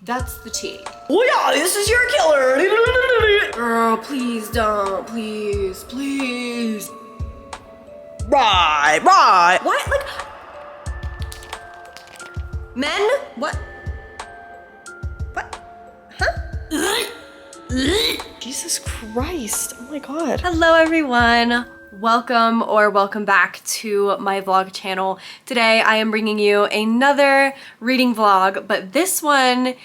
That's the tea. Oh yeah, this is your killer. Girl, please don't. Please, please. Right. What? Like, men? What? Huh? Jesus Christ. Oh my God. Hello everyone. Welcome back to my vlog channel. Today I am bringing you another reading vlog, but this one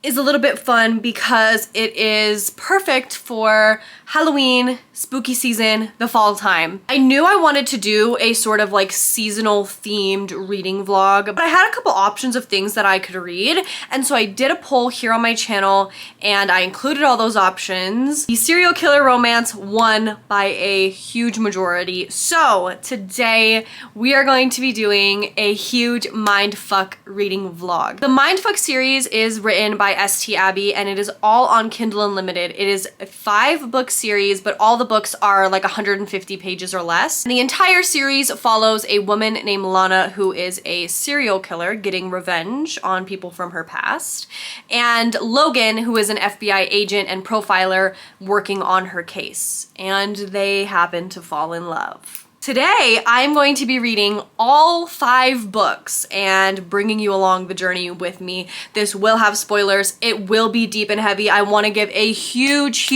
is a little bit fun because it is perfect for Halloween, spooky season, the fall time. I knew I wanted to do a sort of like seasonal themed reading vlog, but I had a couple options of things that I could read, and so I did a poll here on my channel and I included all those options. The serial killer romance won by a huge majority. So today we are going to be doing a huge mindfuck reading vlog. The mindfuck series is written by St. Abby and it is all on Kindle Unlimited. It is a 5-book series, but all the books are like 150 pages or less. And the entire series follows a woman named Lana who is a serial killer getting revenge on people from her past, and Logan, who is an FBI agent and profiler working on her case, and they happen to fall in love. Today, I'm going to be reading all 5 books and bringing you along the journey with me. This will have spoilers. It will be deep and heavy. I want to give a huge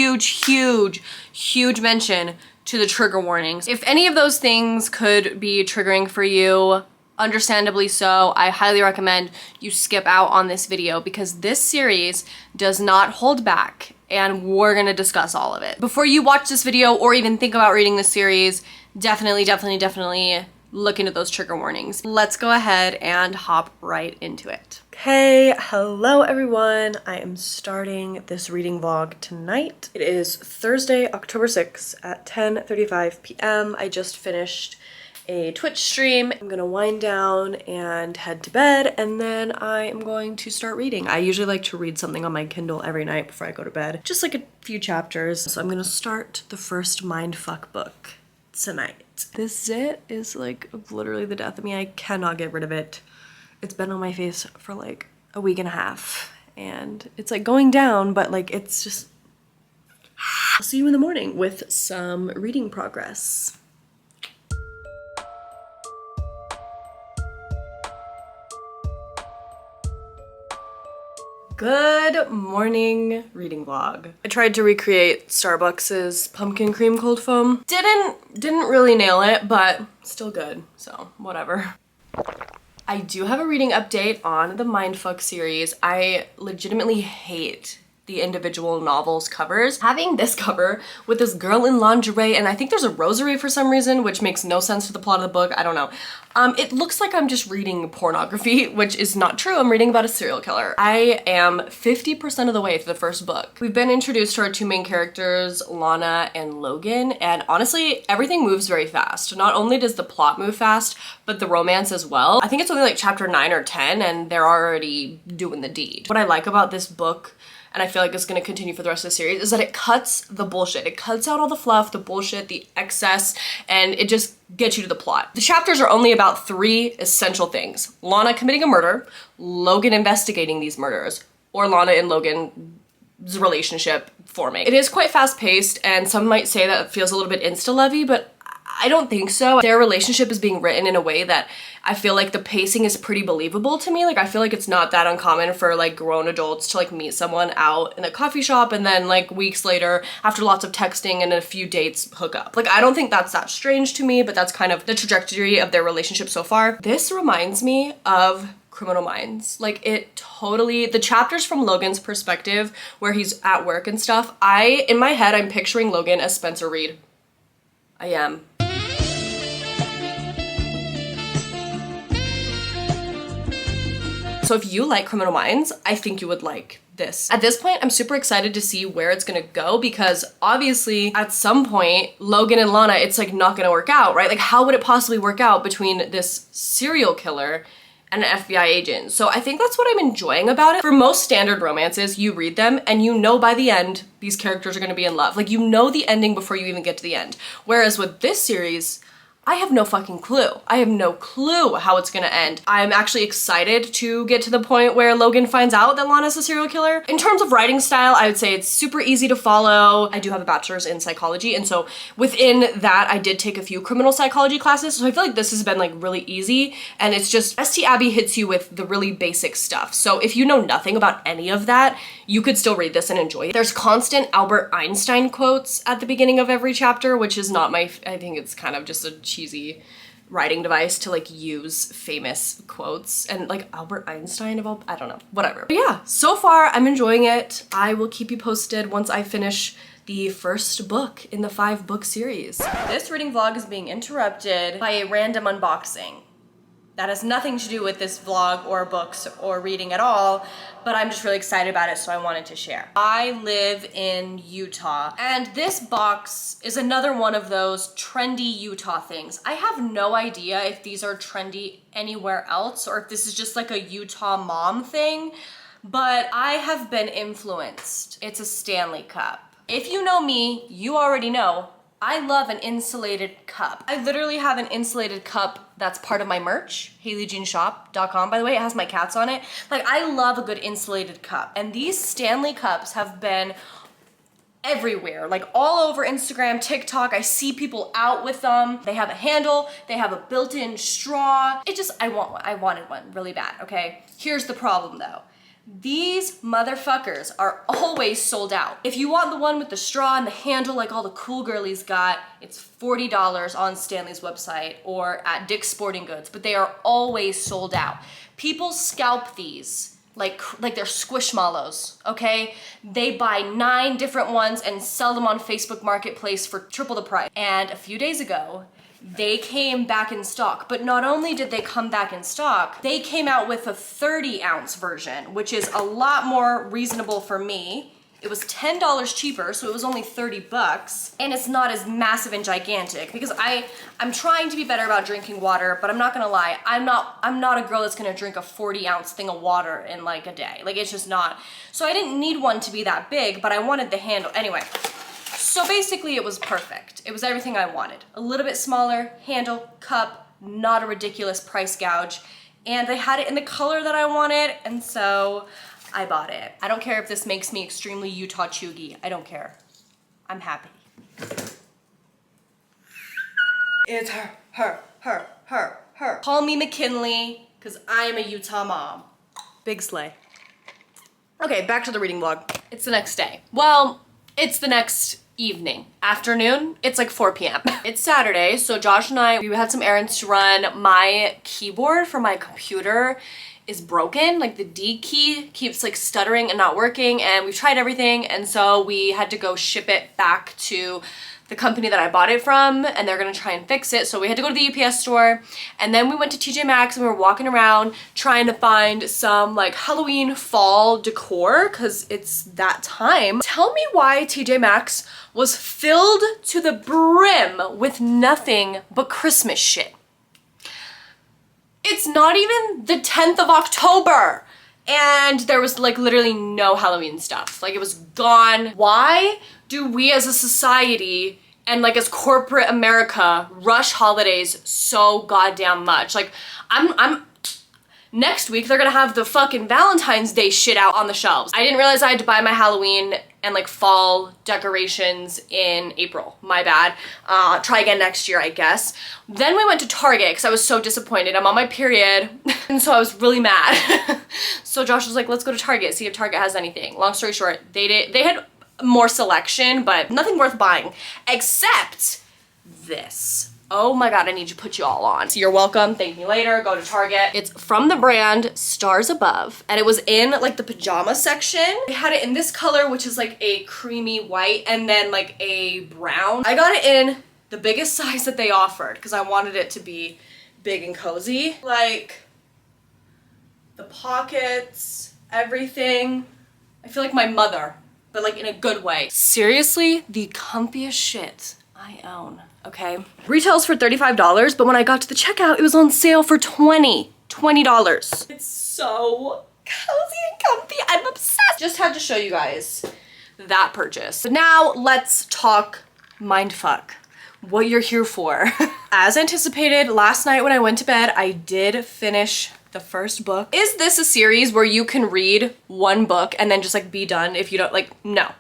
mention to the trigger warnings. If any of those things could be triggering for you, understandably so, I highly recommend you skip out on this video because this series does not hold back and we're gonna discuss all of it. Before you watch this video or even think about reading the series, definitely look into those trigger warnings. Let's go ahead and hop right into it. Okay, hello everyone. I am starting this reading vlog tonight. It is Thursday, October 6th at 10:35 p.m. I just finished a Twitch stream. I'm gonna wind down and head to bed, and then I am going to start reading. I usually like to read something on my Kindle every night before I go to bed, just like a few chapters. So I'm gonna start the first mindfuck book tonight. This zit is like literally the death of me. I cannot get rid of it. It's been on my face for like a week and a half, and it's like going down, but like it's just... I'll see you in the morning with some reading progress. Good morning reading vlog. I tried to recreate Starbucks's pumpkin cream cold foam. Didn't really nail it, but still good, so whatever. I do have a reading update on the mindfuck series. I legitimately hate the individual novels covers. Having this cover with this girl in lingerie, and I think there's a rosary for some reason, which makes no sense to the plot of the book, I don't know. It looks like I'm just reading pornography, which is not true. I'm reading about a serial killer. I am 50% of the way through the first book. We've been introduced to our 2 main characters, Lana and Logan, and honestly, everything moves very fast. Not only does the plot move fast, but the romance as well. I think it's only like chapter 9 or 10, and they're already doing the deed. What I like about this book, and I feel like it's gonna continue for the rest of the series, is that it cuts the bullshit. It cuts out all the fluff, the bullshit, the excess, and it just gets you to the plot. The chapters are only about 3 essential things. Lana committing a murder, Logan investigating these murders, or Lana and Logan's relationship forming. It is quite fast-paced, and some might say that it feels a little bit insta-lovey, but I don't think so. Their relationship is being written in a way that I feel like the pacing is pretty believable to me. Like, I feel like it's not that uncommon for like grown adults to like meet someone out in a coffee shop and then like weeks later, after lots of texting and a few dates, hook up. Like, I don't think that's that strange to me, but that's kind of the trajectory of their relationship so far. This reminds me of Criminal Minds. Like, it totally, the chapters from Logan's perspective where he's at work and stuff, in my head, I'm picturing Logan as Spencer Reed. I am. So if you like Criminal Minds, I think you would like this. At this point, I'm super excited to see where it's gonna go because obviously at some point, Logan and Lana, it's like not gonna work out, right? Like, how would it possibly work out between this serial killer and an FBI agent? So I think that's what I'm enjoying about it. For most standard romances, you read them and you know by the end, these characters are gonna be in love. Like, you know the ending before you even get to the end. Whereas with this series, I have no fucking clue. I have no clue how it's gonna end. I'm actually excited to get to the point where Logan finds out that Lana's a serial killer. In terms of writing style, I would say it's super easy to follow. I do have a bachelor's in psychology, and so within that, I did take a few criminal psychology classes, so I feel like this has been like really easy, and it's just, St. Abby hits you with the really basic stuff. So if you know nothing about any of that, you could still read this and enjoy it. There's constant Albert Einstein quotes at the beginning of every chapter, which is not my, I think it's kind of just a cheesy writing device to like use famous quotes, and like Albert Einstein of all, I don't know, whatever. But yeah, so far I'm enjoying it. I will keep you posted once I finish the first book in the 5-book series. This reading vlog is being interrupted by a random unboxing. That has nothing to do with this vlog or books or reading at all, but I'm just really excited about it, so I wanted to share. I live in Utah, and this box is another one of those trendy Utah things. I have no idea if these are trendy anywhere else or if this is just like a Utah mom thing, but I have been influenced. It's a Stanley Cup. If you know me, you already know I love an insulated cup. I literally have an insulated cup that's part of my merch, HALEYJEANshop.com. By the way, it has my cats on it. Like, I love a good insulated cup. And these Stanley Cups have been everywhere, like all over Instagram, TikTok. I see people out with them. They have a handle, they have a built-in straw. It just, I wanted one really bad, okay? Here's the problem though. These motherfuckers are always sold out. If you want the one with the straw and the handle like all the cool girlies got, it's $40 on Stanley's website or at Dick's Sporting Goods, but they are always sold out. People scalp these like they're squishmallows, okay? They buy 9 different ones and sell them on Facebook Marketplace for triple the price. And a few days ago, they came back in stock, but not only did they come back in stock, they came out with a 30-ounce version, which is a lot more reasonable for me. It was $10 cheaper, so it was only 30 bucks, and it's not as massive and gigantic because I'm trying to be better about drinking water, but I'm not gonna lie, I'm not a girl that's gonna drink a 40-ounce thing of water in like a day. Like, it's just not. So I didn't need one to be that big, but I wanted the handle. Anyway, so basically it was perfect. It was everything I wanted. A little bit smaller, handle, cup, not a ridiculous price gouge. And they had it in the color that I wanted, and so I bought it. I don't care if this makes me extremely Utah chuggy. I don't care. I'm happy. It's her. Call me McKinley, because I am a Utah mom. Big slay. Okay, back to the reading vlog. It's the next day. Well, it's the next evening, afternoon. It's like 4 p.m. It's Saturday, so Josh and I, we had some errands to run. My keyboard for my computer is broken. Like, the D key keeps like stuttering and not working, and we've tried everything, and so we had to go ship it back to the company that I bought it from, and they're gonna try and fix it. So we had to go to the UPS store, and then we went to TJ Maxx and we were walking around trying to find some like Halloween fall decor because it's that time. Tell me why TJ Maxx was filled to the brim with nothing but Christmas shit. It's not even the 10th of October. And there was like literally no Halloween stuff. Like, it was gone. Why do we as a society and like as corporate America rush holidays so goddamn much? Like, next week they're gonna have the fucking Valentine's Day shit out on the shelves. I didn't realize I had to buy my Halloween and like fall decorations in April. My bad. Try again next year, I guess. Then we went to Target because I was so disappointed. I'm on my period, and so I was really mad. So Josh was like, let's go to Target, see if Target has anything. Long story short, they had more selection, but nothing worth buying except this. Oh my God, I need to put you all on. So you're welcome, thank me later, go to Target. It's from the brand Stars Above, and it was in like the pajama section. They had it in this color, which is like a creamy white and then like a brown. I got it in the biggest size that they offered because I wanted it to be big and cozy. Like, the pockets, everything. I feel like my mother, but like in a good way. Seriously, the comfiest shit I own. Okay, retails for $35, but when I got to the checkout, it was on sale for $20. It's so cozy and comfy. I'm obsessed. Just had to show you guys that purchase. But now let's talk mindfuck. what you're here for. As anticipated, last night when I went to bed, I did finish the first book. Is this a series where you can read one book and then just like be done if you don't like, no.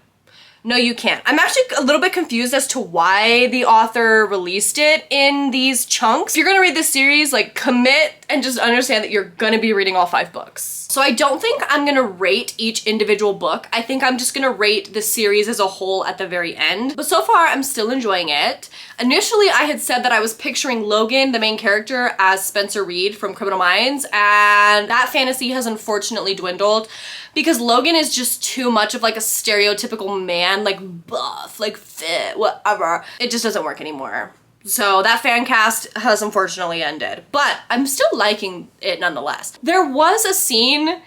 No, you can't. I'm actually a little bit confused as to why the author released it in these chunks. If you're gonna read this series, like commit and just understand that you're gonna be reading all 5 books. So I don't think I'm gonna rate each individual book. I think I'm just gonna rate the series as a whole at the very end. But so far, I'm still enjoying it. Initially, I had said that I was picturing Logan, the main character, as Spencer Reed from Criminal Minds, and that fantasy has unfortunately dwindled because Logan is just too much of like a stereotypical man, like buff, like fit, whatever. It just doesn't work anymore. So that fan cast has unfortunately ended, but I'm still liking it nonetheless. There was a scene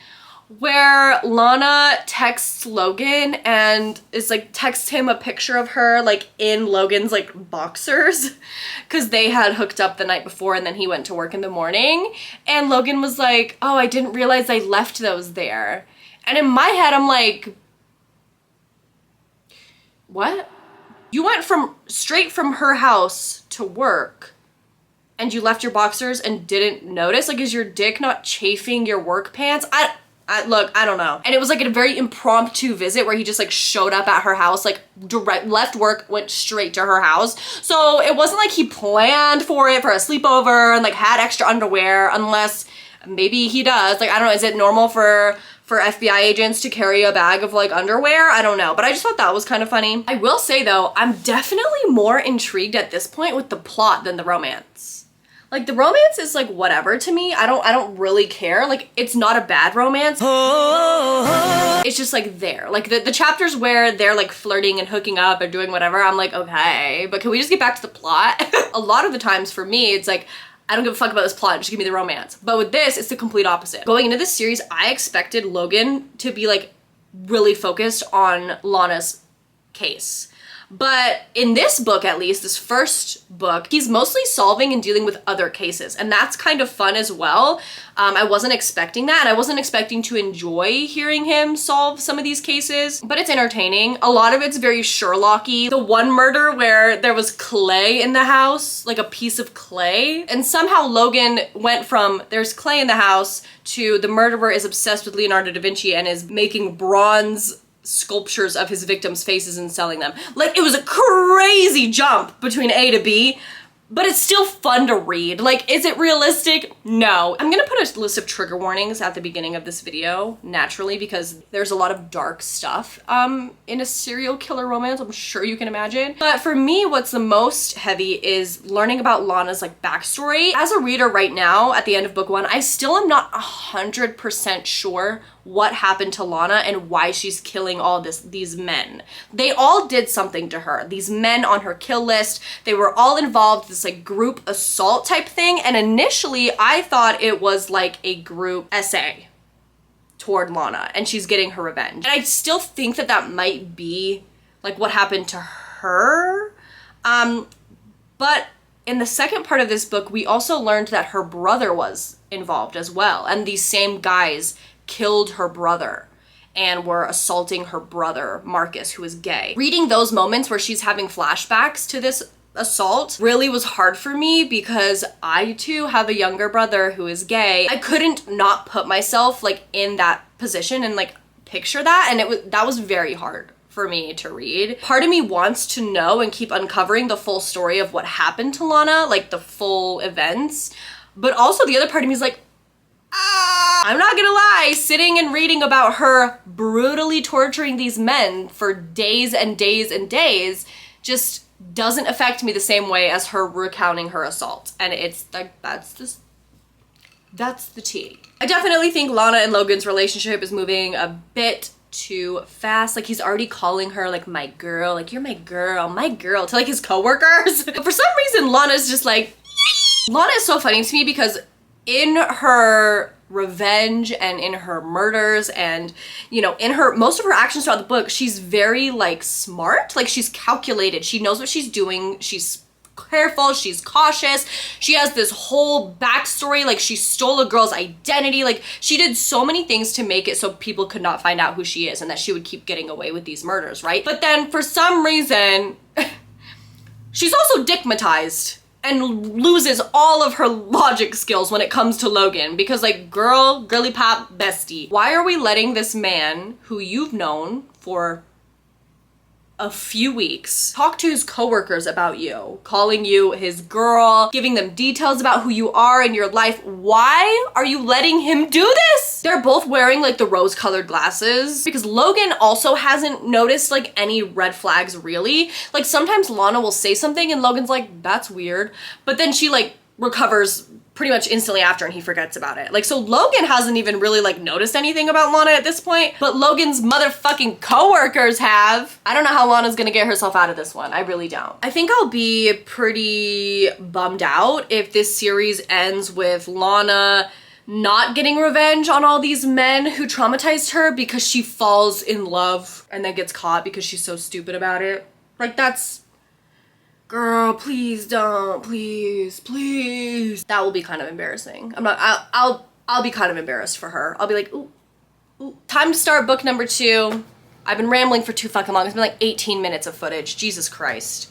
where Lana texts Logan and is like texts him a picture of her like in Logan's like boxers because they had hooked up the night before and then he went to work in the morning, and Logan was like, oh, I didn't realize I left those there. And in my head I'm like, what? You went straight from her house to work and you left your boxers and didn't notice? Like, is your dick not chafing your work pants? Look, I don't know. And it was like a very impromptu visit where he just like showed up at her house, like left work, went straight to her house. So it wasn't like he planned for it for a sleepover and like had extra underwear, unless maybe he does. Like, I don't know, is it normal for FBI agents to carry a bag of like underwear? I don't know, but I just thought that was kind of funny. I will say though, I'm definitely more intrigued at this point with the plot than the romance. Like, the romance is like whatever to me. I don't really care. Like, it's not a bad romance. It's just like there. Like the chapters where they're like flirting and hooking up or doing whatever, I'm like, okay, but can we just get back to the plot? A lot of the times for me, it's like, I don't give a fuck about this plot, just give me the romance. But with this, it's the complete opposite. Going into this series, I expected Logan to be like really focused on Lana's case. But in this book, at least, this first book, he's mostly solving and dealing with other cases. And that's kind of fun as well. I wasn't expecting that. And I wasn't expecting to enjoy hearing him solve some of these cases, but it's entertaining. A lot of it's very Sherlock-y. The one murder where there was clay in the house, like a piece of clay. And somehow Logan went from there's clay in the house to the murderer is obsessed with Leonardo da Vinci and is making bronze sculptures of his victims' faces and selling them. Like, it was a crazy jump between A to B, but it's still fun to read. Like, is it realistic? No. I'm gonna put a list of trigger warnings at the beginning of this video, naturally, because there's a lot of dark stuff in a serial killer romance, I'm sure you can imagine. But for me, what's the most heavy is learning about Lana's like backstory. As a reader right now, at the end of book 1, I still am not 100% sure what happened to Lana and why she's killing all these men. They all did something to her. These men on her kill list, they were all involved in this like group assault type thing, and initially I thought it was like a group essay toward Lana and she's getting her revenge. And I still think that that might be like what happened to her. But in the second part of this book, we also learned that her brother was involved as well, and these same guys killed her brother and were assaulting her brother, Marcus, who is gay. Reading those moments where she's having flashbacks to this assault really was hard for me because I too have a younger brother who is gay. I couldn't not put myself like in that position and like picture that, and that was very hard for me to read. Part of me wants to know and keep uncovering the full story of what happened to Lana, like the full events, but also the other part of me is like, I'm not gonna lie, sitting and reading about her brutally torturing these men for days and days and days just doesn't affect me the same way as her recounting her assault. And it's like, that's the tea. I definitely think Lana and Logan's relationship is moving a bit too fast. Like, he's already calling her like my girl, like you're my girl to like his coworkers. But for some reason, Lana's just like, Lana is so funny to me because in her revenge and in her murders and, you know, in her most of her actions throughout the book, she's very like smart, like she's calculated, she knows what she's doing, she's careful, she's cautious, she has this whole backstory, like she stole a girl's identity, like she did so many things to make it so people could not find out who she is and that she would keep getting away with these murders, right? But then for some reason She's also dickmatized and loses all of her logic skills when it comes to Logan because like, girly pop bestie, why are we letting this man who you've known for a few weeks talk to his coworkers about you, calling you his girl, giving them details about who you are in your life? Why are you letting him do this? They're both wearing like the rose-colored glasses because Logan also hasn't noticed like any red flags really. Like sometimes Lana will say something and Logan's like, that's weird, but then she like recovers pretty much instantly after and he forgets about it. Like, so Logan hasn't even really like noticed anything about Lana at this point, but Logan's motherfucking coworkers have. I don't know how Lana's gonna get herself out of this one. I really don't. I think I'll be pretty bummed out if this series ends with Lana not getting revenge on all these men who traumatized her because she falls in love and then gets caught because she's so stupid about it. Like, that's, girl, please don't, please. That will be kind of embarrassing. I'll be kind of embarrassed for her. I'll be like, ooh. Time to start book number 2. I've been rambling for too fucking long. It's been like 18 minutes of footage. Jesus Christ.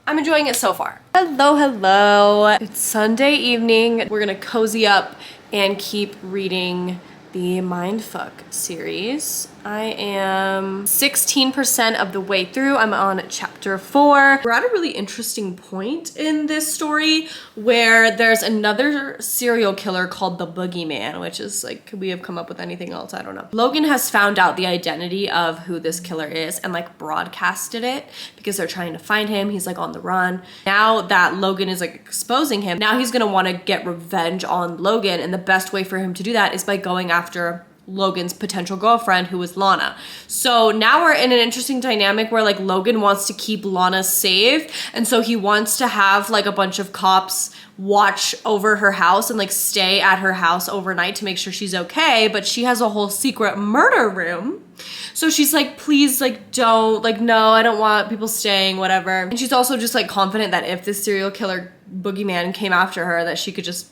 I'm enjoying it so far. Hello. It's Sunday evening. We're gonna cozy up and keep reading the Mindfuck series. I am 16% of the way through. I'm on chapter 4. We're at a really interesting point in this story where there's another serial killer called the Boogeyman, which is like, could we have come up with anything else? I don't know. Logan has found out the identity of who this killer is and like broadcasted it because they're trying to find him. He's like on the run. Now that Logan is like exposing him, now he's gonna wanna get revenge on Logan, and the best way for him to do that is by going after Logan's potential girlfriend, who is Lana. So now we're in an interesting dynamic where like Logan wants to keep Lana safe, and so he wants to have like a bunch of cops watch over her house and like stay at her house overnight to make sure she's okay, but she has a whole secret murder room. So she's like, please, like, don't, like, no, I don't want people staying, whatever. And she's also just like confident that if this serial killer Boogeyman came after her, that she could just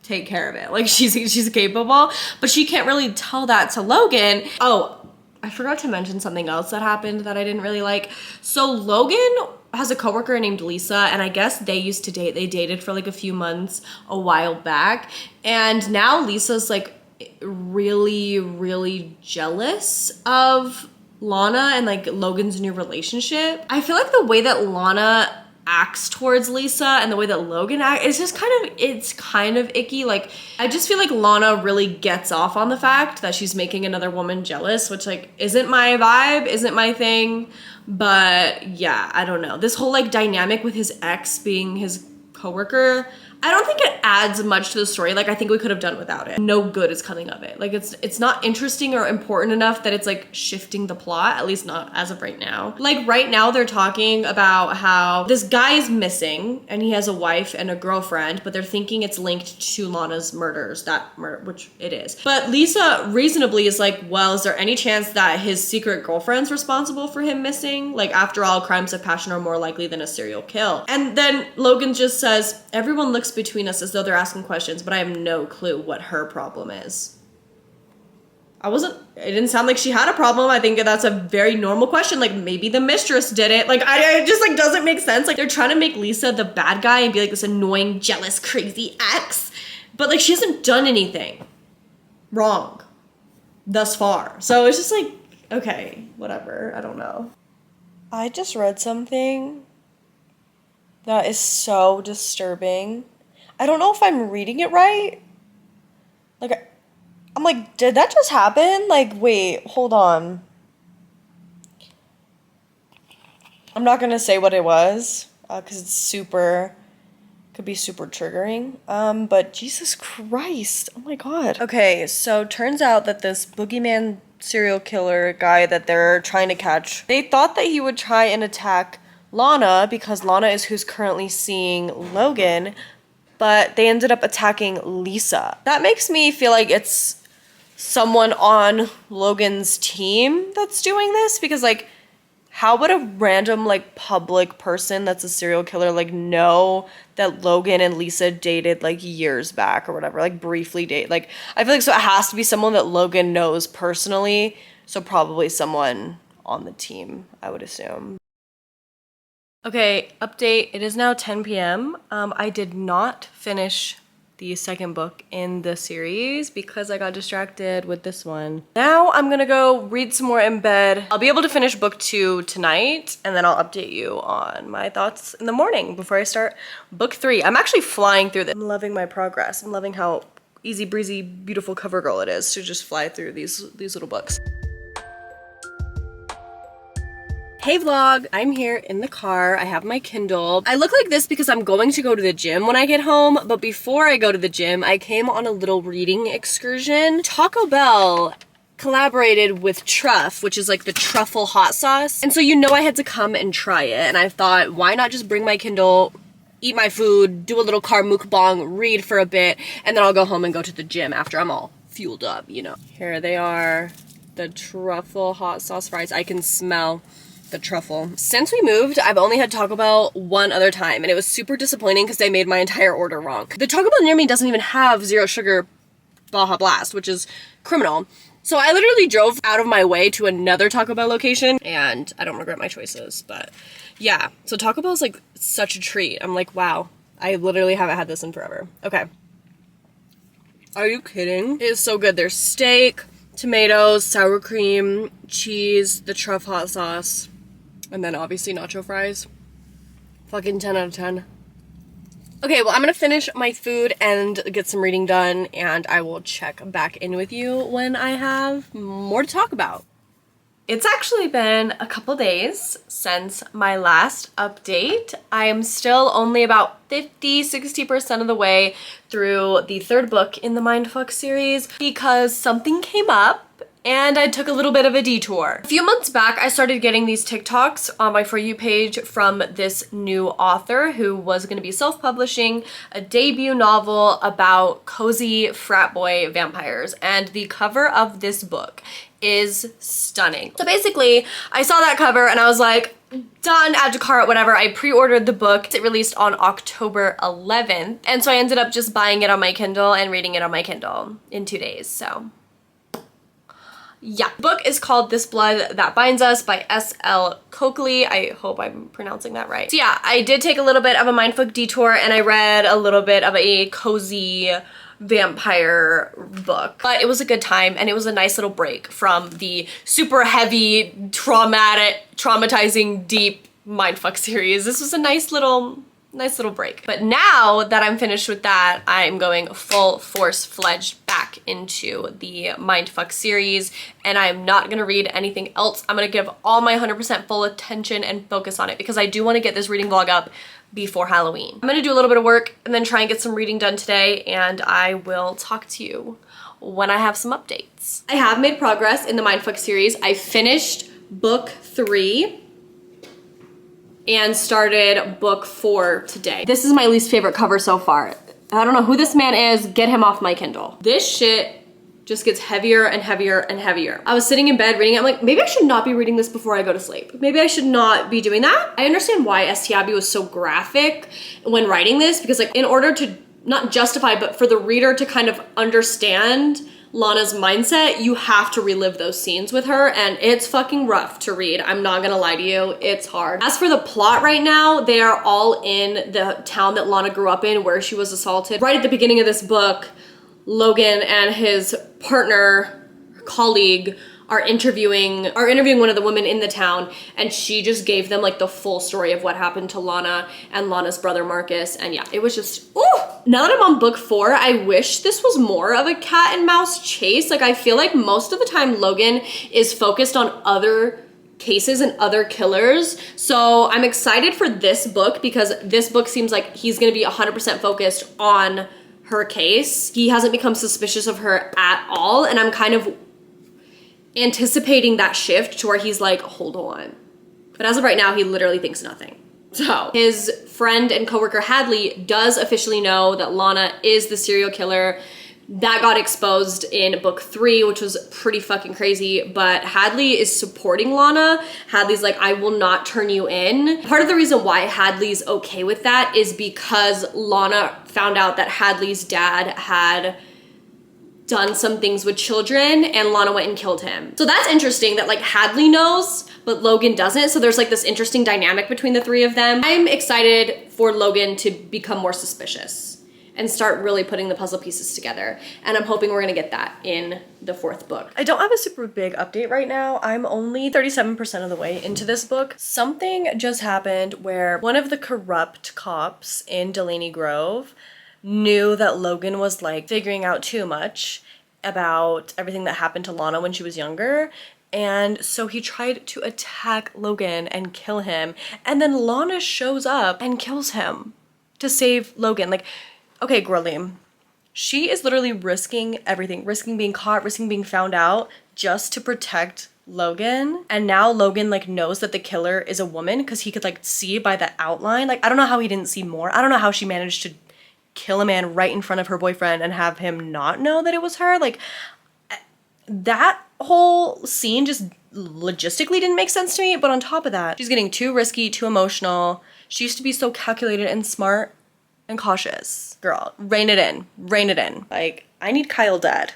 take care of it. Like, she's capable, but she can't really tell that to Logan. Oh, I forgot to mention something else that happened that I didn't really like. So Logan has a coworker named Lisa, and I guess they used to date. They dated for like a few months a while back, and now Lisa's like really jealous of Lana and like Logan's new relationship. I feel like the way that Lana acts towards Lisa and the way that Logan acts, it's kind of icky. Like, I just feel like Lana really gets off on the fact that she's making another woman jealous, which like isn't my vibe, isn't my thing. But yeah, I don't know. This whole like dynamic with his ex being his coworker, I don't think it adds much to the story. Like, I think we could have done without it. No good is coming of it. Like, it's not interesting or important enough that it's like shifting the plot, at least not as of right now. Like, right now they're talking about how this guy is missing and he has a wife and a girlfriend, but they're thinking it's linked to Lana's murders, which it is. But Lisa reasonably is like, well, is there any chance that his secret girlfriend's responsible for him missing? Like, after all, crimes of passion are more likely than a serial kill. And then Logan just says, everyone looks between us as though they're asking questions, but I have no clue what her problem is. It didn't sound like she had a problem. I think that's a very normal question. Like, maybe the mistress did it. Like, it just like doesn't make sense. Like, they're trying to make Lisa the bad guy and be like this annoying, jealous, crazy ex, but like she hasn't done anything wrong thus far. So it's just like, okay, whatever. I don't know. I just read something that is so disturbing. I don't know if I'm reading it right. Like, I'm like, did that just happen? Like, wait, hold on. I'm not gonna say what it was, because it's could be super triggering. But Jesus Christ, oh my God. Okay, so turns out that this Boogeyman serial killer guy that they're trying to catch, they thought that he would try and attack Lana because Lana is who's currently seeing Logan, but they ended up attacking Lisa. That makes me feel like it's someone on Logan's team that's doing this, because like, how would a random like public person that's a serial killer like know that Logan and Lisa dated like years back or whatever, like briefly date? Like, I feel like, so it has to be someone that Logan knows personally, so probably someone on the team, I would assume. Okay, update. It is now 10 p.m. I did not finish the second book in the series because I got distracted with this one. Now I'm gonna go read some more in bed. I'll be able to finish book 2 tonight, and then I'll update you on my thoughts in the morning before I start book 3. I'm actually flying through this. I'm loving my progress. I'm loving how easy breezy, beautiful cover girl it is to just fly through these little books. Hey vlog, I'm here in the car. I have my Kindle. I look like this because I'm going to go to the gym when I get home, but before I go to the gym, I came on a little reading excursion. Taco Bell collaborated with Truff, which is like the truffle hot sauce. And so you know I had to come and try it. And I thought, why not just bring my Kindle, eat my food, do a little car mukbang, read for a bit, and then I'll go home and go to the gym after I'm all fueled up, you know. Here they are, the truffle hot sauce fries. I can smell the truffle. Since we moved, I've only had Taco Bell one other time, and it was super disappointing because they made my entire order wrong. The Taco Bell near me doesn't even have zero sugar Baja Blast, which is criminal. So I literally drove out of my way to another Taco Bell location, and I don't regret my choices, but yeah. So Taco Bell is like such a treat. I'm like, wow, I literally haven't had this in forever. Okay. Are you kidding? It is so good. There's steak, tomatoes, sour cream, cheese, the truff hot sauce, and then obviously nacho fries. Fucking 10 out of 10. Okay, well, I'm gonna finish my food and get some reading done, and I will check back in with you when I have more to talk about. It's actually been a couple days since my last update. I am still only about 50–60% of the way through the third book in the Mindfuck series because something came up and I took a little bit of a detour. A few months back, I started getting these TikToks on my For You page from this new author who was gonna be self-publishing a debut novel about cozy frat boy vampires, and the cover of this book is stunning. So basically, I saw that cover and I was like, done, add to cart, whatever. I pre-ordered the book. It released on October 11th, and so I ended up just buying it on my Kindle and reading it on my Kindle in 2 days, so yeah. The book is called This Blood That Binds Us by S.L. Coakley. I hope I'm pronouncing that right. So yeah, I did take a little bit of a mindfuck detour and I read a little bit of a cozy vampire book, but it was a good time and it was a nice little break from the super heavy, traumatizing, deep mindfuck series. This was a nice little break. But now that I'm finished with that, I'm going full force-fledged back into the Mindfuck series, and I'm not gonna read anything else. I'm gonna give all my 100% full attention and focus on it because I do want to get this reading vlog up before Halloween. I'm gonna do a little bit of work and then try and get some reading done today, and I will talk to you when I have some updates. I have made progress in the Mindfuck series. I finished book 3 and started book 4 today. This is my least favorite cover so far. I don't know who this man is, get him off my Kindle. This shit just gets heavier and heavier and heavier. I was sitting in bed reading it, I'm like, maybe I should not be reading this before I go to sleep. Maybe I should not be doing that. I understand why S.T. Abby was so graphic when writing this, because like in order to not justify, but for the reader to kind of understand Lana's mindset, you have to relive those scenes with her, and it's fucking rough to read. I'm not gonna lie to you, it's hard. As for the plot right now, they are all in the town that Lana grew up in where she was assaulted. Right at the beginning of this book, Logan and his partner, colleague, are interviewing one of the women in the town, and she just gave them like the full story of what happened to Lana and Lana's brother Marcus, and yeah, it was just, ooh! Now that I'm on book 4, I wish this was more of a cat and mouse chase. Like I feel like most of the time Logan is focused on other cases and other killers, so I'm excited for this book because this book seems like he's gonna be 100% focused on her case. He hasn't become suspicious of her at all, and I'm kind of anticipating that shift to where he's like, hold on. But as of right now, he literally thinks nothing. So his friend and coworker Hadley does officially know that Lana is the serial killer. That got exposed in book 3, which was pretty fucking crazy, but Hadley is supporting Lana. Hadley's like, I will not turn you in. Part of the reason why Hadley's okay with that is because Lana found out that Hadley's dad had done some things with children and Lana went and killed him. So that's interesting that like Hadley knows, but Logan doesn't. So there's like this interesting dynamic between the three of them. I'm excited for Logan to become more suspicious and start really putting the puzzle pieces together. And I'm hoping we're gonna get that in the 4th book. I don't have a super big update right now. I'm only 37% of the way into this book. Something just happened where one of the corrupt cops in Delaney Grove knew that Logan was like figuring out too much about everything that happened to Lana when she was younger. And so he tried to attack Logan and kill him. And then Lana shows up and kills him to save Logan. Like, okay, girlie, she is literally risking everything, risking being caught, risking being found out just to protect Logan. And now Logan like knows that the killer is a woman because he could like see by the outline. Like, I don't know how he didn't see more. I don't know how she managed to kill a man right in front of her boyfriend and have him not know that it was her. Like, that whole scene just logistically didn't make sense to me. But on top of that, she's getting too risky, too emotional. She used to be so calculated and smart and cautious. Girl, rein it in, rein it in. Like, I need Kyle dead.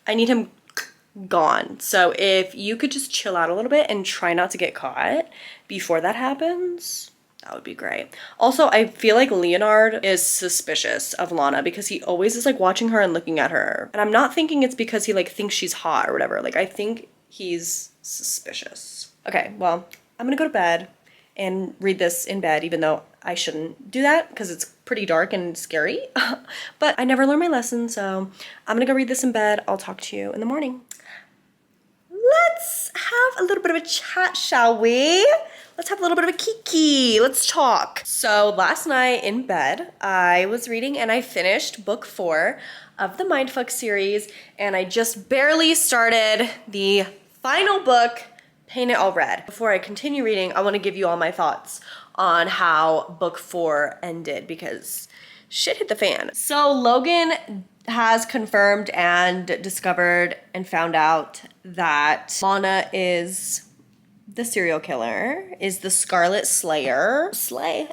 I need him gone. So if you could just chill out a little bit and try not to get caught before that happens, that would be great. Also, I feel like Leonard is suspicious of Lana because he always is like watching her and looking at her. And I'm not thinking it's because he like thinks she's hot or whatever. Like, I think he's suspicious. Okay, well, I'm gonna go to bed and read this in bed, even though I shouldn't do that because it's pretty dark and scary. But I never learned my lesson, so I'm gonna go read this in bed. I'll talk to you in the morning. Let's have a little bit of a chat, shall we? Let's have a little bit of a kiki. Let's talk. So last night in bed, I was reading and I finished book 4 of the Mindfuck series, and I just barely started the final book, Paint It All Red. Before I continue reading, I want to give you all my thoughts on how book 4 ended because shit hit the fan. So Logan has confirmed and discovered and found out that Lana is the serial killer, is the Scarlet Slayer. Slay.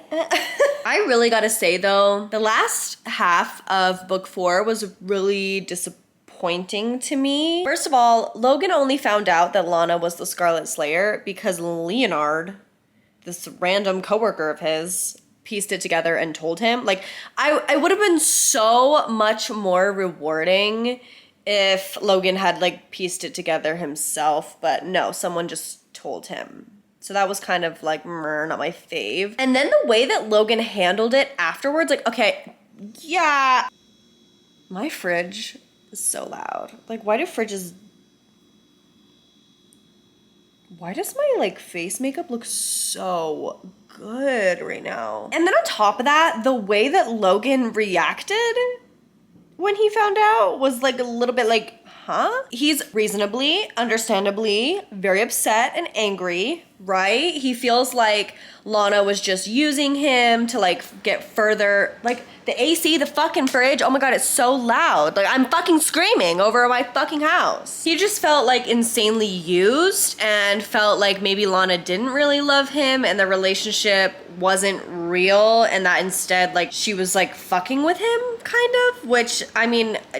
I really gotta say though, the last half of book 4 was really disappointing to me. First of all, Logan only found out that Lana was the Scarlet Slayer because Leonard, this random coworker of his, pieced it together and told him. Like, I would have been so much more rewarding if Logan had like pieced it together himself, but no, someone just told him. So that was kind of like, not my fave. And then the way that Logan handled it afterwards, like, okay, yeah. My fridge is so loud. Like, why does my like face makeup look so good right now? And then on top of that, the way that Logan reacted when he found out was like a little bit like, huh? He's reasonably, understandably very upset and angry, right? He feels like Lana was just using him to like get further, like the AC, the fucking fridge, oh my god, it's so loud. Like, I'm fucking screaming over my fucking house. He just felt like insanely used and felt like maybe Lana didn't really love him and the relationship wasn't real, and that instead like she was like fucking with him kind of, which I mean, I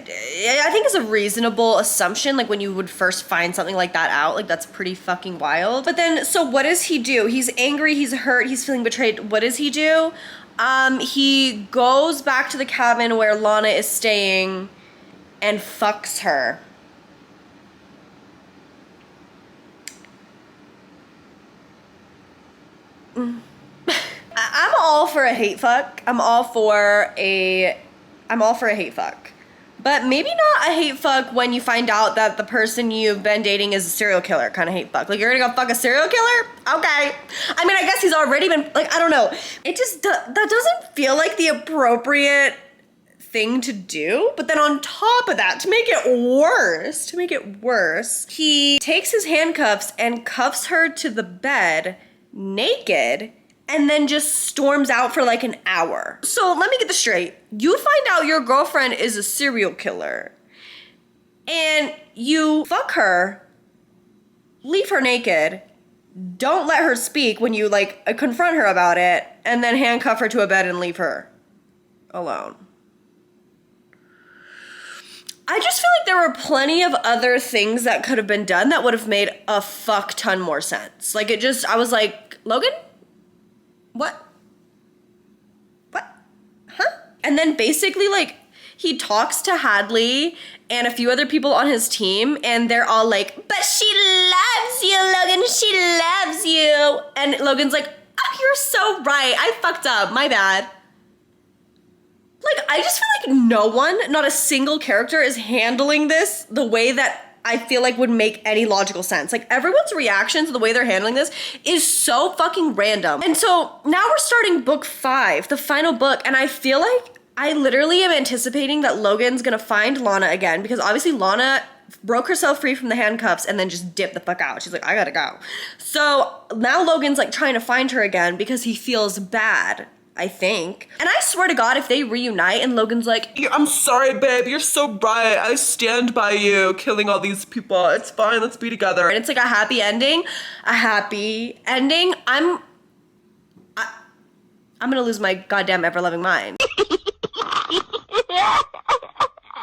think is a reasonable assumption. Like, when you would first find something like that out, like that's pretty fucking wild. But then, so what does he do? He's angry, he's hurt, he's feeling betrayed. What does he do? He goes back to the cabin where Lana is staying and fucks her. I'm all for a hate fuck. I'm all for a hate fuck. But maybe not a hate fuck when you find out that the person you've been dating is a serial killer kind of hate fuck. Like, you're gonna go fuck a serial killer? Okay. I mean, I guess he's already been, like, I don't know. It just, that doesn't feel like the appropriate thing to do. But then on top of that, to make it worse, he takes his handcuffs and cuffs her to the bed naked and then just storms out for like an hour. So let me get this straight. You find out your girlfriend is a serial killer and you fuck her, leave her naked, don't let her speak when you like confront her about it, and then handcuff her to a bed and leave her alone. I just feel like there were plenty of other things that could have been done that would have made a fuck ton more sense. Like, I was like, Logan? What? Huh? And then basically, like, he talks to Hadley and a few other people on his team, and they're all like, but she loves you, Logan, she loves you. And Logan's like, oh, you're so right, I fucked up, my bad. Like, I just feel like no one, not a single character is handling this the way that I feel like would make any logical sense. Like, everyone's reaction to the way they're handling this is so fucking random. And so now we're starting book 5, the final book, and I feel like I literally am anticipating that Logan's gonna find Lana again, because obviously Lana broke herself free from the handcuffs and then just dipped the fuck out. She's like, I gotta go. So now Logan's like trying to find her again because he feels bad, I think. And I swear to God, if they reunite and Logan's like, I'm sorry, babe, you're so right. I stand by you killing all these people. It's fine, let's be together. and it's like a happy ending, I'm gonna lose my goddamn ever-loving mind.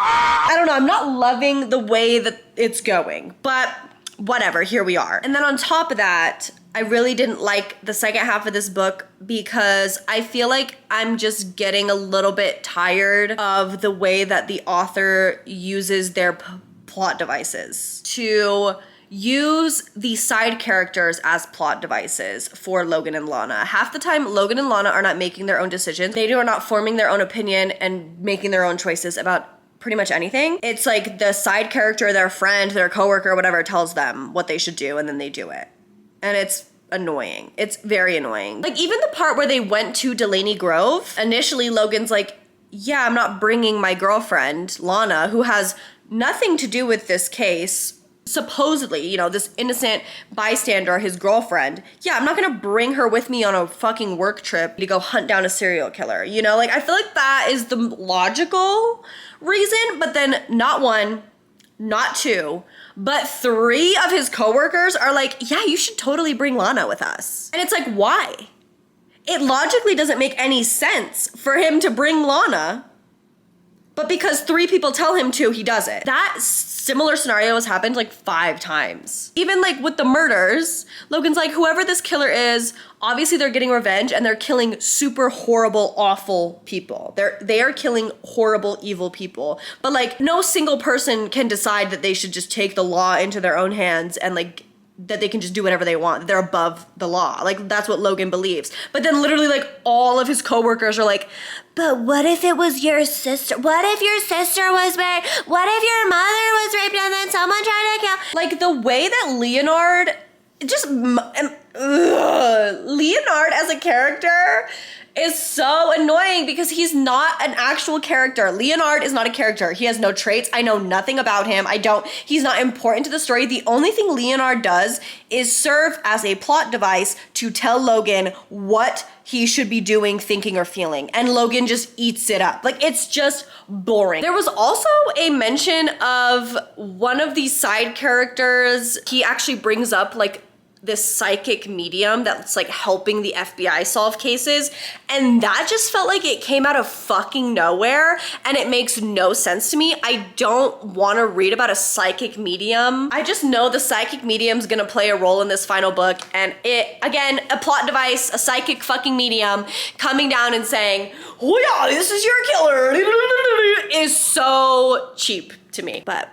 I don't know, I'm not loving the way that it's going, but whatever, here we are. And then on top of that, I really didn't like the second half of this book because I feel like I'm just getting a little bit tired of the way that the author uses their plot devices to use the side characters as plot devices for Logan and Lana. Half the time, Logan and Lana are not making their own decisions. They are not forming their own opinion and making their own choices about pretty much anything. It's like the side character, their friend, their coworker, whatever, tells them what they should do and then they do it. And it's annoying. It's very annoying. Like, even the part where they went to Delaney Grove, initially Logan's like, yeah, I'm not bringing my girlfriend, Lana, who has nothing to do with this case, supposedly, you know, this innocent bystander, his girlfriend. Yeah, I'm not gonna bring her with me on a fucking work trip to go hunt down a serial killer. You know, like, I feel like that is the logical reason, but then not one, not two, but 3 of his coworkers are like, yeah, you should totally bring Lana with us. And it's like, why? It logically doesn't make any sense for him to bring Lana, but because 3 people tell him to, he does it. That similar scenario has happened like 5 times. Even like with the murders, Logan's like, whoever this killer is, obviously they're getting revenge and they're killing super horrible, awful people. They are killing horrible, evil people. But like, no single person can decide that they should just take the law into their own hands and like, that they can just do whatever they want. They're above the law. Like, that's what Logan believes. But then literally like all of his coworkers are like, but what if it was your sister? What if your sister was married? What if your mother was raped and then someone tried to kill? Like, the way that Leonard as a character is so annoying because he's not an actual character. Leonard is not a character. He has no traits. I know nothing about him. He's not important to the story. The only thing Leonard does is serve as a plot device to tell Logan what he should be doing, thinking, or feeling. And Logan just eats it up. Like, it's just boring. There was also a mention of one of these side characters. He actually brings up like this psychic medium that's like helping the FBI solve cases, and that just felt like it came out of fucking nowhere and it makes no sense to me. I don't want to read about a psychic medium. I just know the psychic medium's gonna play a role in this final book, and it, again, a plot device, a psychic fucking medium coming down and saying, oh yeah, this is your killer, is so cheap to me. But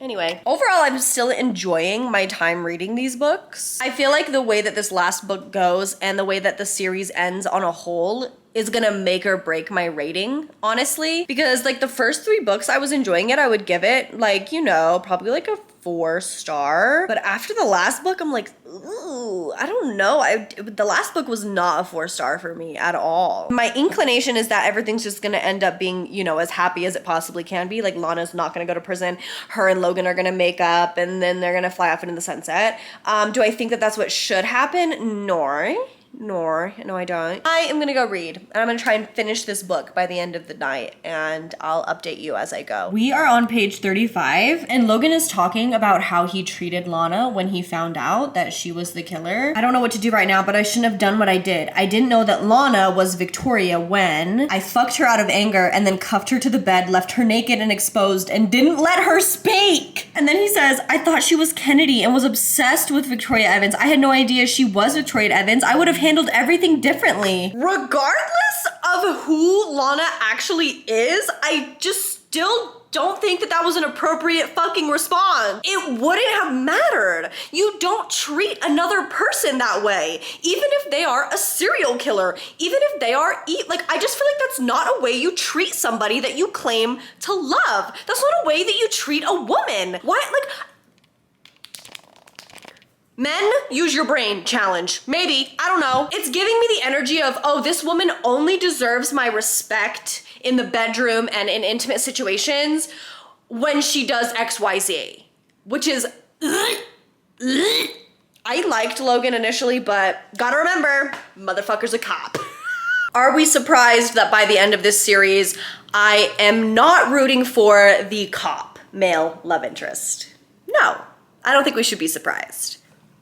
anyway, overall, I'm still enjoying my time reading these books. I feel like the way that this last book goes and the way that the series ends on a whole is gonna make or break my rating, honestly. Because like the first 3 books, I was enjoying it. I would give it like, you know, probably like a 4-star. But after the last book, I'm like, ooh, I don't know. The last book was not a 4-star for me at all. My inclination is that everything's just gonna end up being, you know, as happy as it possibly can be. Like, Lana's not gonna go to prison. Her and Logan are gonna make up and then they're gonna fly off into the sunset. Do I think that that's what should happen? No. No, I don't. I am gonna go read, and I'm gonna try and finish this book by the end of the night, and I'll update you as I go. We are on page 35, and Logan is talking about how he treated Lana when he found out that she was the killer. I don't know what to do right now, but I shouldn't have done what I did. I didn't know that Lana was Victoria when I fucked her out of anger and then cuffed her to the bed, left her naked and exposed, and didn't let her speak. And then he says, I thought she was Kennedy and was obsessed with Victoria Evans. I had no idea she was Victoria Evans. I would have handled everything differently. Regardless of who Lana actually is, I just still don't think that that was an appropriate fucking response. It wouldn't have mattered. You don't treat another person that way, even if they are a serial killer, even if they are like, I just feel like that's not a way you treat somebody that you claim to love. That's not a way that you treat a woman. Why, like, men, use your brain challenge. Maybe, I don't know. It's giving me the energy of, oh, this woman only deserves my respect in the bedroom and in intimate situations when she does XYZ, which is, I liked Logan initially, but gotta remember, motherfucker's a cop. Are we surprised that by the end of this series, I am not rooting for the cop male love interest? No, I don't think we should be surprised.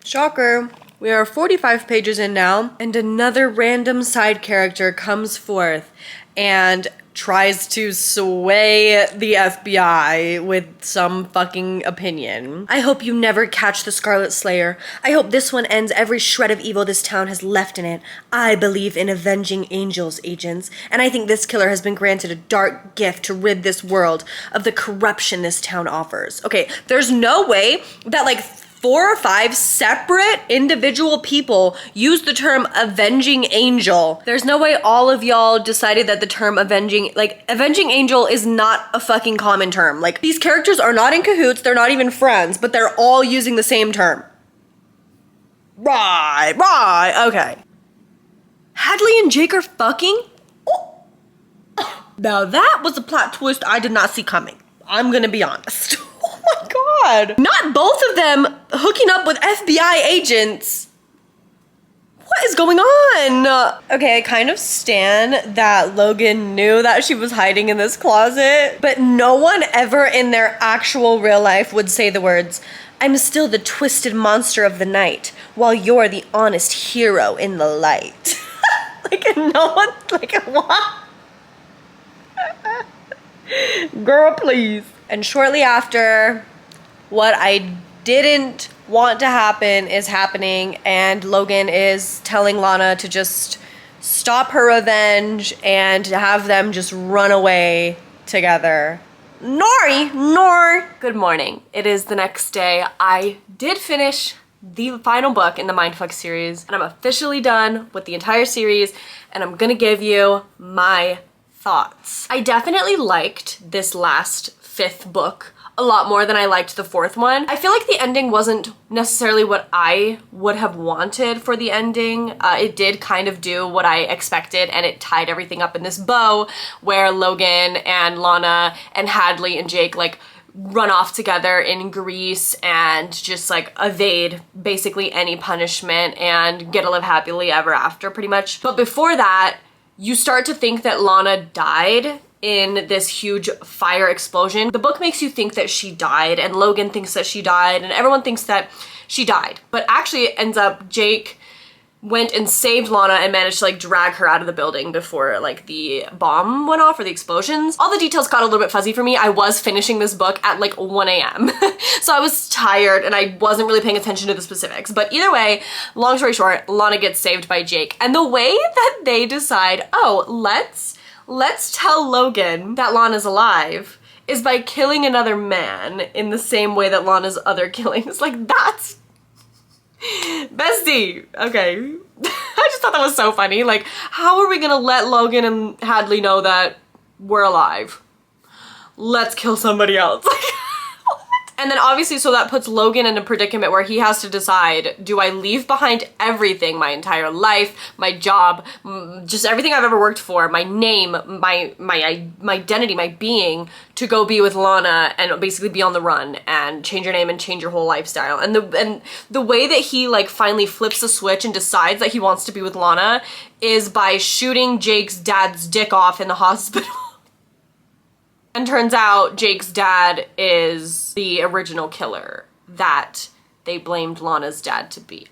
Shocker. We are 45 pages in now, and another random side character comes forth and tries to sway the FBI with some fucking opinion. I hope you never catch the Scarlet Slayer. I hope this one ends every shred of evil this town has left in it. I believe in avenging angels, agents, and I think this killer has been granted a dark gift to rid this world of the corruption this town offers. Okay, there's no way that like 4 or 5 separate individual people use the term avenging angel. There's no way all of y'all decided that the term avenging angel is not a fucking common term. Like, these characters are not in cahoots, they're not even friends, but they're all using the same term. Right, okay. Hadley and Jake are fucking? Oh. Now that was a plot twist I did not see coming. I'm gonna be honest. Oh my god. Not both of them hooking up with FBI agents. What is going on? Okay, I kind of stan that Logan knew that she was hiding in this closet, but no one ever in their actual real life would say the words, I'm still the twisted monster of the night, while you're the honest hero in the light. Like, no one, like, what? Girl, please. And shortly after, what I didn't want to happen is happening, and Logan is telling Lana to just stop her revenge and to have them just run away together. Nor. Good morning. It is the next day. I did finish the final book in the Mindfuck series, and I'm officially done with the entire series, and I'm gonna give you my thoughts. I definitely liked this last 5th book a lot more than I liked the 4th one. I feel like the ending wasn't necessarily what I would have wanted for the ending. It did kind of do what I expected, and it tied everything up in this bow where Logan and Lana and Hadley and Jake like run off together in Greece and just like evade basically any punishment and get to live happily ever after pretty much. But before that, you start to think that Lana died in this huge fire explosion. The book makes you think that she died, and Logan thinks that she died, and everyone thinks that she died. But actually it ends up Jake went and saved Lana and managed to like drag her out of the building before like the bomb went off or the explosions. All the details got a little bit fuzzy for me. I was finishing this book at like 1 a.m. So I was tired and I wasn't really paying attention to the specifics. But either way, long story short, Lana gets saved by Jake. And the way that they decide, oh, let's tell Logan that Lana's alive is by killing another man in the same way that Lana's other killings. Like, that's bestie. Okay. I just thought that was so funny. Like, how are we gonna let Logan and Hadley know that we're alive? Let's kill somebody else. Like, what? And then obviously, so that puts Logan in a predicament where he has to decide, do I leave behind everything, my entire life, my job, just everything I've ever worked for, my name, my identity, my being, to go be with Lana and basically be on the run and change your name and change your whole lifestyle. And the way that he like finally flips the switch and decides that he wants to be with Lana is by shooting Jake's dad's dick off in the hospital. And turns out Jake's dad is the original killer that they blamed Lana's dad to be.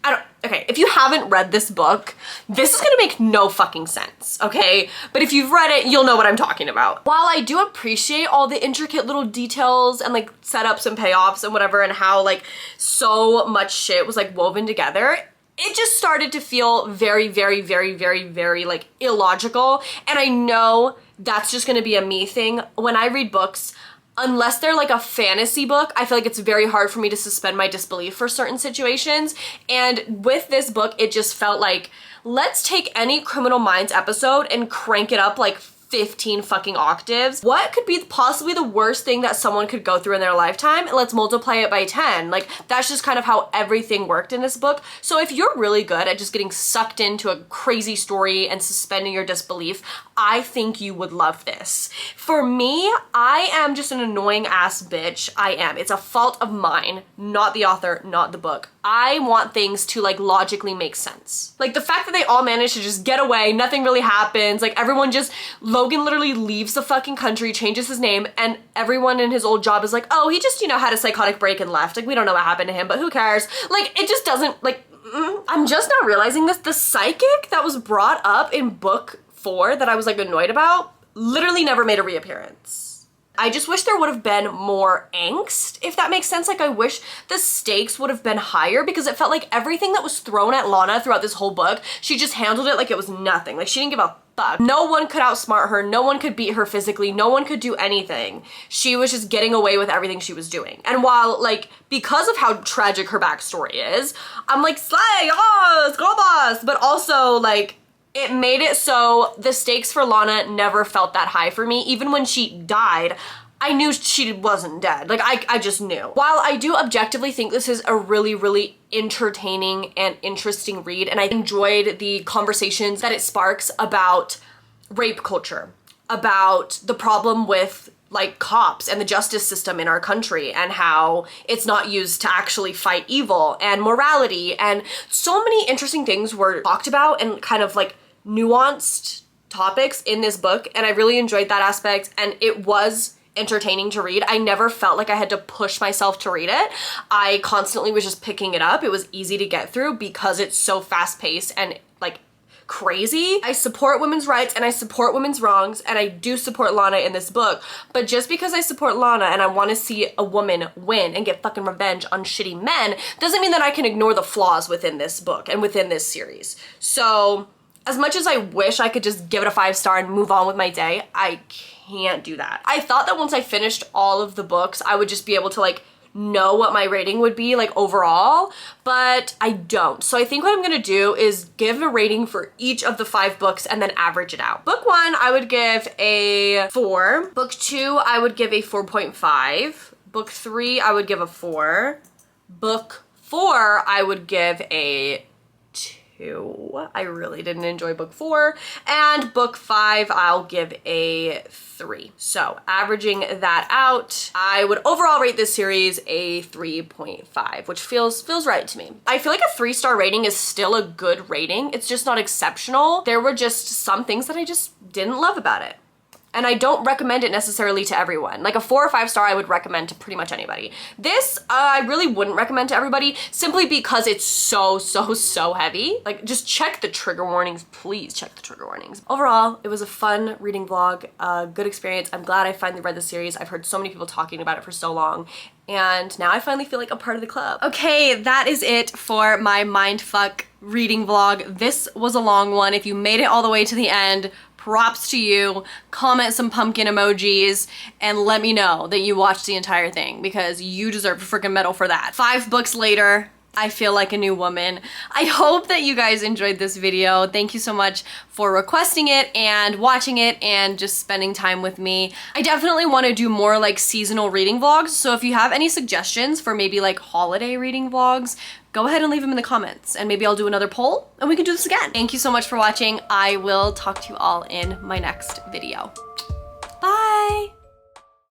Okay, if you haven't read this book, this is gonna make no fucking sense, okay? But if you've read it, you'll know what I'm talking about. While I do appreciate all the intricate little details and like setups and payoffs and whatever, and how like so much shit was like woven together, it just started to feel very, very, very, very, very like illogical. And I know that's just gonna be a me thing. When I read books, unless they're like a fantasy book, I feel like it's very hard for me to suspend my disbelief for certain situations. And with this book, it just felt like, let's take any Criminal Minds episode and crank it up like 15 fucking octaves. What could be possibly the worst thing that someone could go through in their lifetime? And let's multiply it by 10. Like, that's just kind of how everything worked in this book. So if you're really good at just getting sucked into a crazy story and suspending your disbelief, I think you would love this. For me, I am just an annoying ass bitch. I am. It's a fault of mine, not the author, not the book. I want things to like logically make sense. Like the fact that they all managed to just get away, nothing really happens, like everyone just, Logan literally leaves the fucking country, changes his name, and everyone in his old job is like, oh, he just, you know, had a psychotic break and left. Like, we don't know what happened to him, but who cares? Like, it just doesn't, like, I'm just not realizing this. The psychic that was brought up in book 4 that I was like annoyed about literally never made a reappearance. I just wish there would have been more angst, if that makes sense. Like, I wish the stakes would have been higher, because it felt like everything that was thrown at Lana throughout this whole book, she just handled it like it was nothing. Like, she didn't give a fuck. No one could outsmart her. No one could beat her physically. No one could do anything. She was just getting away with everything she was doing. And while, like, because of how tragic her backstory is, I'm like, slay, yes, go boss! But also, like, it made it so the stakes for Lana never felt that high for me. Even when she died, I knew she wasn't dead. Like, I just knew. While I do objectively think this is a really, really entertaining and interesting read, and I enjoyed the conversations that it sparks about rape culture, about the problem with like cops and the justice system in our country, and how it's not used to actually fight evil, and morality, and so many interesting things were talked about and kind of like nuanced topics in this book, and I really enjoyed that aspect, and it was entertaining to read. I never felt like I had to push myself to read it. I constantly was just picking it up. It was easy to get through because it's so fast-paced and like crazy. I support women's rights and I support women's wrongs, and I do support Lana in this book, but just because I support Lana and I want to see a woman win and get fucking revenge on shitty men doesn't mean that I can ignore the flaws within this book and within this series. So as much as I wish I could just give it a 5-star and move on with my day, I can't do that. I thought that once I finished all of the books, I would just be able to like know what my rating would be like overall, but I don't. So I think what I'm gonna do is give a rating for each of the 5 books and then average it out. Book 1, I would give a 4. Book 2, I would give a 4.5. Book 3, I would give a 4. Book 4, I would give a 2. I really didn't enjoy book 4. And book 5, I'll give a 3. So averaging that out, I would overall rate this series a 3.5, which feels right to me. I feel like a 3-star rating is still a good rating. It's just not exceptional. There were just some things that I just didn't love about it. And I don't recommend it necessarily to everyone. Like a 4 or 5-star I would recommend to pretty much anybody. This, I really wouldn't recommend to everybody, simply because it's so heavy. Like, just check the trigger warnings, please check the trigger warnings. Overall, it was a fun reading vlog, a good experience. I'm glad I finally read the series. I've heard so many people talking about it for so long, and now I finally feel like a part of the club. Okay, that is it for my mindfuck reading vlog. This was a long one. If you made it all the way to the end, props to you. Comment some pumpkin emojis and let me know that you watched the entire thing, because you deserve a freaking medal for that. 5 books later, I feel like a new woman. I hope that you guys enjoyed this video. Thank you so much for requesting it and watching it and just spending time with me. I definitely want to do more like seasonal reading vlogs. So if you have any suggestions for maybe like holiday reading vlogs, go ahead and leave them in the comments and maybe I'll do another poll and we can do this again. Thank you so much for watching. I will talk to you all in my next video. Bye.